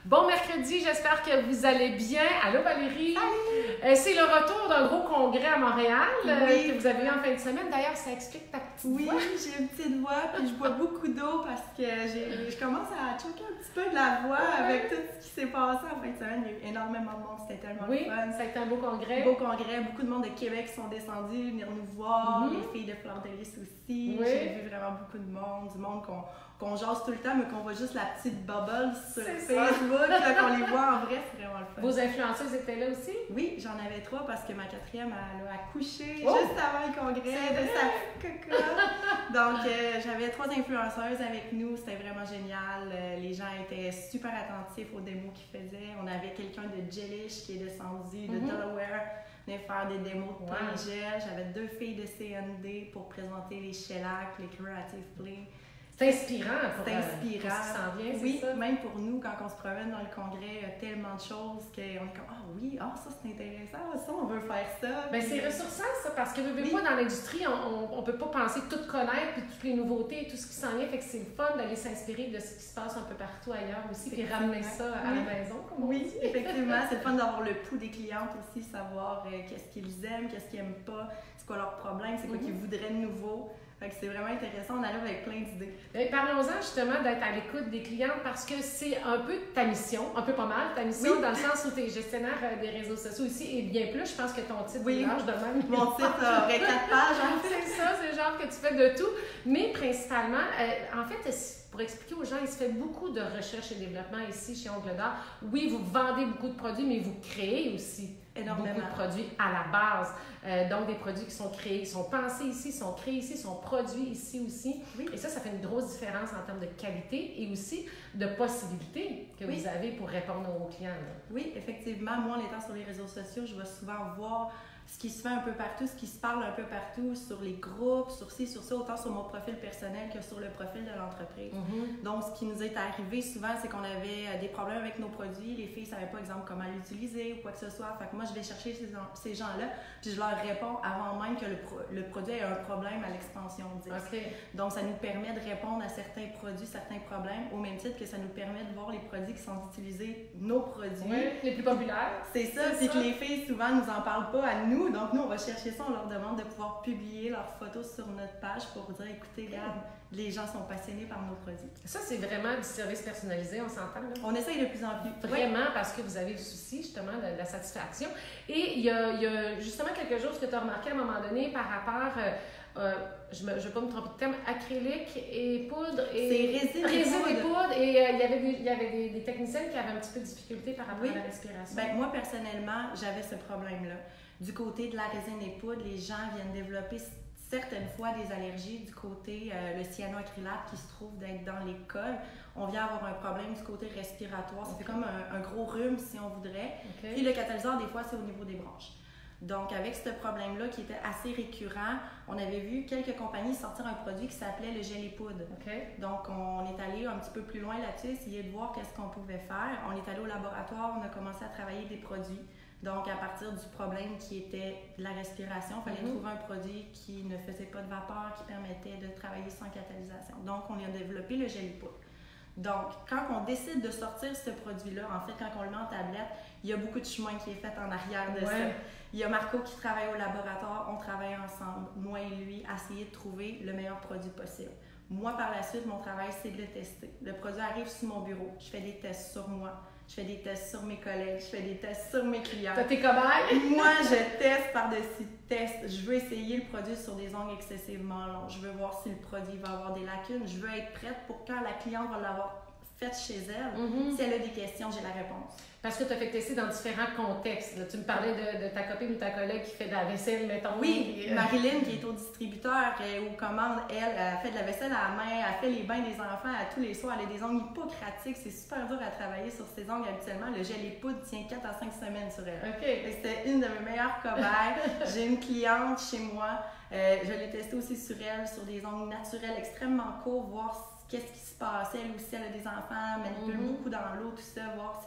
Bon mercredi, j'espère que vous allez bien. Allô Valérie? C'est le retour d'un gros congrès à Montréal que vous avez eu en fin de semaine. D'ailleurs, ça explique ta petite voix. Oui, j'ai une petite voix, puis je bois beaucoup d'eau parce que je commence à choquer un petit peu de la voix avec tout ce qui s'est passé en fin de semaine. Il y a eu énormément de monde, c'était tellement fun. Ça a été un beau congrès. Beau congrès, beaucoup de monde de Québec sont descendus venir nous voir, les filles de Fleur de Lys aussi. Oui. J'ai vu vraiment beaucoup de monde, du monde qu'on jase tout le temps, mais qu'on voit juste la petite bubble sur Facebook, qu'on les voit en vrai, c'est vraiment le fun. Vos influenceuses étaient là aussi? Oui, j'en avais 3 parce que ma 4e, elle a accouché juste avant le congrès de sa cocotte. Donc, j'avais 3 influenceuses avec nous, c'était vraiment génial. Les gens étaient super attentifs aux démos qu'ils faisaient. On avait quelqu'un de Jellish qui est descendu de Delaware, venir faire des démos de plein gel. J'avais 2 filles de CND pour présenter les shellacs, les Creative Play. C'est inspirant pour ce qui s'en vient, oui, ça? Même pour nous, quand on se promène dans le congrès, il y a tellement de choses qu'on est comme « Ah oui, ça c'est intéressant, ça on veut faire ça. » Bien, c'est ressourçant ça, parce que pas dans l'industrie, on peut pas penser tout connaître, puis toutes les nouveautés, tout ce qui s'en vient, fait que c'est le fun d'aller s'inspirer de ce qui se passe un peu partout ailleurs aussi, puis ramener ça à la maison, comme on dit. Oui, effectivement, c'est le fun d'avoir le pouls des clientes aussi, savoir qu'est-ce qu'ils aiment, qu'est-ce qu'ils n'aiment pas, c'est quoi leur problème, c'est quoi qu'ils voudraient de nouveau. Fait que c'est vraiment intéressant, on arrive avec plein d'idées. Parlons-en justement d'être à l'écoute des clientes parce que c'est un peu ta mission, un peu pas mal ta mission, dans le sens où tu es gestionnaire des réseaux sociaux aussi et bien plus, je pense que ton titre est large de même. Mon titre aurait 4 pages. C'est ça, c'est le genre que tu fais de tout. Mais principalement, en fait, pour expliquer aux gens, il se fait beaucoup de recherche et développement ici chez Ongles d'Or. Oui, vous vendez beaucoup de produits, mais vous créez aussi beaucoup de produits à la base. Donc, des produits qui sont créés, qui sont pensés ici, sont créés ici, sont produits ici aussi. Oui. Et ça fait une grosse différence en termes de qualité et aussi de possibilités que vous avez pour répondre aux clients. Là. Oui, effectivement. Moi, en étant sur les réseaux sociaux, je vais souvent voir ce qui se fait un peu partout, ce qui se parle un peu partout sur les groupes, sur ci, sur ça, autant sur mon profil personnel que sur le profil de l'entreprise. Donc, ce qui nous est arrivé souvent, c'est qu'on avait des problèmes avec nos produits. Les filles ne savaient pas, exemple, comment l'utiliser ou quoi que ce soit. Fait que moi, je vais chercher ces gens-là, puis je leur réponds avant même que le produit ait un problème à l'expansion 10. Donc, ça nous permet de répondre à certains produits, certains problèmes, au même titre que ça nous permet de voir les produits qui sont utilisés, nos produits. Les plus populaires. C'est ça, puis que les filles, souvent, nous en parlent pas à nous. Donc, nous, on va chercher ça, on leur demande de pouvoir publier leurs photos sur notre page pour dire, écoutez, regarde, les gens sont passionnés par nos produits. Ça, c'est vraiment du service personnalisé, on s'entend, là? On essaye de plus en plus. Vraiment, parce que vous avez le souci, justement, de la satisfaction. Et il y a justement quelque chose que tu as remarqué à un moment donné par rapport... je ne vais pas me tromper de terme, acrylique et poudre. C'est résine et poudre. Et il y avait des techniciennes qui avaient un petit peu de difficulté par rapport à la respiration. Bien, moi, personnellement, j'avais ce problème-là. Du côté de la résine et poudre, les gens viennent développer certaines fois des allergies du côté le cyanoacrylate qui se trouve d'être dans les cols. On vient avoir un problème du côté respiratoire. Ça fait comme un gros rhume, si on voudrait. Puis le catalyseur, des fois, c'est au niveau des branches. Donc, avec ce problème-là qui était assez récurrent, on avait vu quelques compagnies sortir un produit qui s'appelait le gel et poudre. Donc, on est allé un petit peu plus loin là-dessus, essayer de voir qu'est-ce qu'on pouvait faire. On est allé au laboratoire, on a commencé à travailler des produits. Donc, à partir du problème qui était de la respiration, il fallait trouver un produit qui ne faisait pas de vapeur, qui permettait de travailler sans catalysation. Donc, on a développé le gel et poudre. Donc, quand on décide de sortir ce produit-là, en fait, quand on le met en tablette, il y a beaucoup de chemin qui est fait en arrière de ça. Il y a Marco qui travaille au laboratoire, on travaille ensemble, moi et lui, à essayer de trouver le meilleur produit possible. Moi, par la suite, mon travail, c'est de le tester. Le produit arrive sur mon bureau, je fais des tests sur moi, je fais des tests sur mes collègues, je fais des tests sur mes clients. T'as tes cobayes? Moi, je teste par-dessus test. Je veux essayer le produit sur des ongles excessivement longs. Je veux voir si le produit va avoir des lacunes. Je veux être prête pour quand la cliente va l'avoir faite chez elle. Si elle a des questions, j'ai la réponse. Parce que tu as fait tester dans différents contextes. Là, tu me parlais de ta copine ou ta collègue qui fait de la vaisselle, mettons. Oui, Marilyn, qui est au distributeur, aux commandes, elle fait de la vaisselle à la main, elle fait les bains des enfants à tous les soirs. Elle a des ongles hippocratiques. C'est super dur à travailler sur ses ongles habituellement. Le gel et poudre tient 4 à 5 semaines sur elle. C'était une de mes meilleures cobayes. J'ai une cliente chez moi. Je l'ai testé aussi sur elle, sur des ongles naturels extrêmement courts, voir qu'est-ce qui se passe, elle aussi, elle a des enfants, manipule beaucoup dans l'eau, tout ça, voir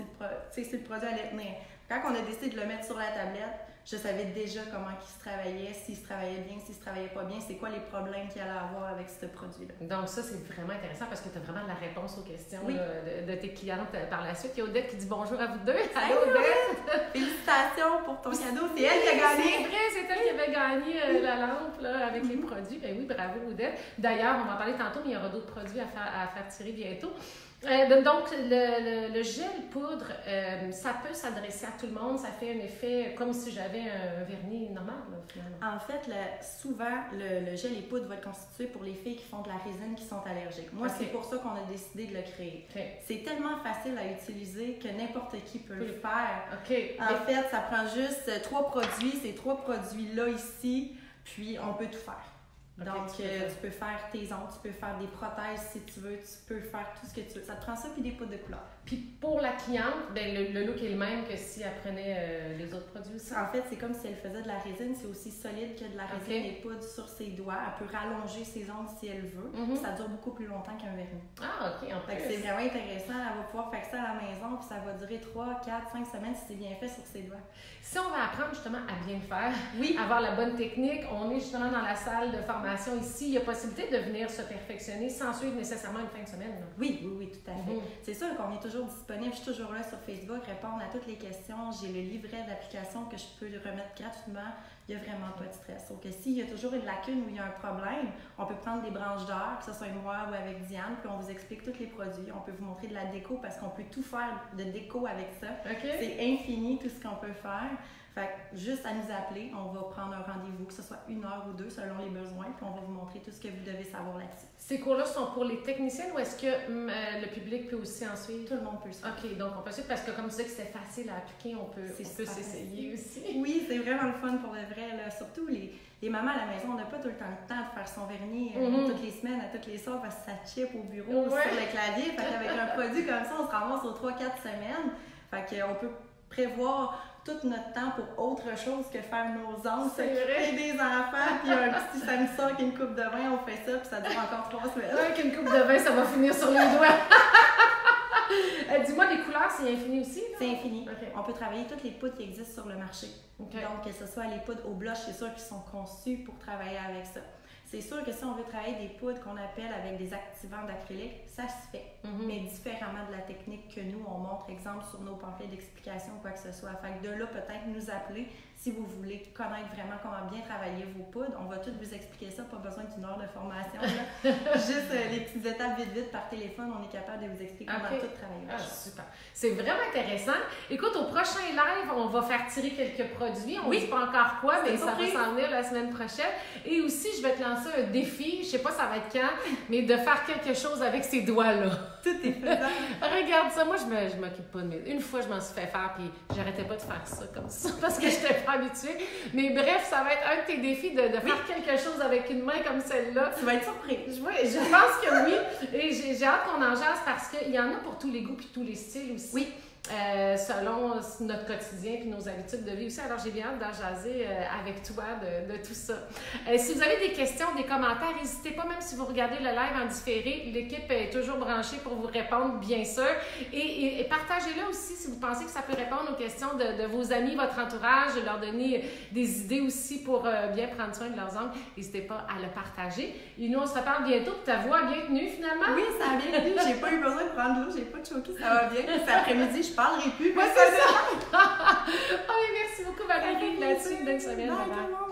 si le produit allait tenir. Quand on a décidé de le mettre sur la tablette, Je savais déjà comment il se travaillait, s'il se travaillait bien, s'il se travaillait pas bien, c'est quoi les problèmes qu'il allait avoir avec ce produit-là. Donc ça, c'est vraiment intéressant parce que tu as vraiment la réponse aux questions Oui. de tes clientes par la suite. Il y a Odette qui dit bonjour à vous deux. Allô Odette! Félicitations pour ton cadeau, c'est elle qui a gagné! C'est vrai, c'est elle qui avait gagné la lampe là, avec les produits. Ben oui, bravo Odette. D'ailleurs, on va en parler tantôt, mais il y aura d'autres produits à faire tirer bientôt. Donc, le gel poudre, ça peut s'adresser à tout le monde. Ça fait un effet comme si j'avais un vernis normal, là, finalement. En fait, souvent, le gel et poudre va être constitué pour les filles qui font de la résine qui sont allergiques. Moi, c'est pour ça qu'on a décidé de le créer. C'est tellement facile à utiliser que n'importe qui peut le faire. En fait, ça prend juste 3 produits, ces 3 produits-là ici, puis on peut tout faire. Donc, tu peux faire tes ongles, tu peux faire des prothèses si tu veux, tu peux faire tout ce que tu veux. Ça te prend ça puis des poudres de couleur. Puis pour la cliente, ben, le look est le même que si elle prenait les autres produits aussi? En fait, c'est comme si elle faisait de la résine. C'est aussi solide que de la résine et poudre sur ses doigts. Elle peut rallonger ses ongles si elle veut. Ça dure beaucoup plus longtemps qu'un vernis. Ah, OK. En plus. C'est vraiment intéressant. Elle va pouvoir faire ça à la maison puis ça va durer 3, 4, 5 semaines si c'est bien fait sur ses doigts. Si on va apprendre justement à bien le faire, avoir la bonne technique, on est justement dans la salle de formation ici. Il y a possibilité de venir se perfectionner sans suivre nécessairement une fin de semaine. Là. Oui, tout à fait. C'est sûr qu'on est toujours disponible. Je suis toujours là sur Facebook, répondre à toutes les questions. J'ai le livret d'application que je peux remettre gratuitement. Il n'y a vraiment pas de stress. Donc, s'il y a toujours une lacune ou il y a un problème, on peut prendre des branches d'heures, que ce soit moi ou avec Diane, puis on vous explique tous les produits. On peut vous montrer de la déco parce qu'on peut tout faire de déco avec ça. C'est infini tout ce qu'on peut faire. Fait que juste à nous appeler, on va prendre un rendez-vous, que ce soit 1 heure ou 2 selon les besoins, puis on va vous montrer tout ce que vous devez savoir là-dessus. Ces cours-là sont pour les techniciennes ou est-ce que le public peut aussi en suivre? Tout le monde peut suivre. OK, donc on peut suivre parce que comme tu disais que c'était facile à appliquer, on peut s'essayer aussi. Oui, c'est vraiment le fun pour le vrai. Là. Surtout les mamans à la maison, on n'a pas tout le temps de faire son vernis toutes les semaines, à toutes les soirs, parce que ça chip au bureau, sur le clavier. Fait qu'avec un produit comme ça, on se ramasse aux 3-4 semaines. Fait qu'on peut prévoir tout notre temps pour autre chose que faire nos ongles, s'occuper des enfants, puis un petit samedi soir avec une coupe de vin, on fait ça, puis ça dure encore 3 semaines. Avec une coupe de vin, ça va finir sur les doigts. Dis-moi, les couleurs, c'est infini aussi? C'est infini. On peut travailler toutes les poudres qui existent sur le marché. Donc, que ce soit les poudres au blush, c'est sûr qu'ils sont conçus pour travailler avec ça. C'est sûr que si on veut travailler des poudres qu'on appelle avec des activants d'acrylique, ça se fait, mais différemment de la technique que nous, on montre, exemple, sur nos pamphlets d'explication ou quoi que ce soit. Fait que de là, peut-être nous appeler si vous voulez connaître vraiment comment bien travailler vos poudres. On va tout vous expliquer ça, pas besoin d'une heure de formation. Juste les petites étapes vite par téléphone, on est capable de vous expliquer comment tout travailler. Ah, super. C'est vraiment intéressant. Écoute, au prochain live, on va faire tirer quelques produits. On ne dit pas encore quoi, mais ça va s'en venir la semaine prochaine. Et aussi, je vais te lancer un défi, je sais pas ça va être quand, mais de faire quelque chose avec ces doigts-là. Tout est faisable. Regarde ça, moi je m'occupe pas de mes... Une fois je m'en suis fait faire, puis j'arrêtais pas de faire ça comme ça parce que j'étais pas habituée. Mais bref, ça va être un de tes défis de faire quelque chose avec une main comme celle-là. Tu vas être surpris. Je pense que oui. Et j'ai hâte qu'on en jase parce qu'il y en a pour tous les goûts puis tous les styles aussi. Oui. Selon notre quotidien puis nos habitudes de vie aussi. Alors, j'ai bien hâte d'en jaser avec toi de tout ça. Si vous avez des questions, des commentaires, n'hésitez pas, même si vous regardez le live en différé, l'équipe est toujours branchée pour vous répondre, bien sûr. Et partagez-le aussi si vous pensez que ça peut répondre aux questions de vos amis, votre entourage, leur donner des idées aussi pour bien prendre soin de leurs ongles. N'hésitez pas à le partager. Et nous, on se reparle bientôt. Ta voix a bien tenu, finalement? Oui, ça a bien tenu. J'ai pas eu besoin de prendre de l'eau, j'ai pas de choqué, ça va bien. Cet après-midi, je parlerai plus. Oui, c'est ça. Oh, merci beaucoup, Valérie. Là-dessus, bonne semaine. Bye.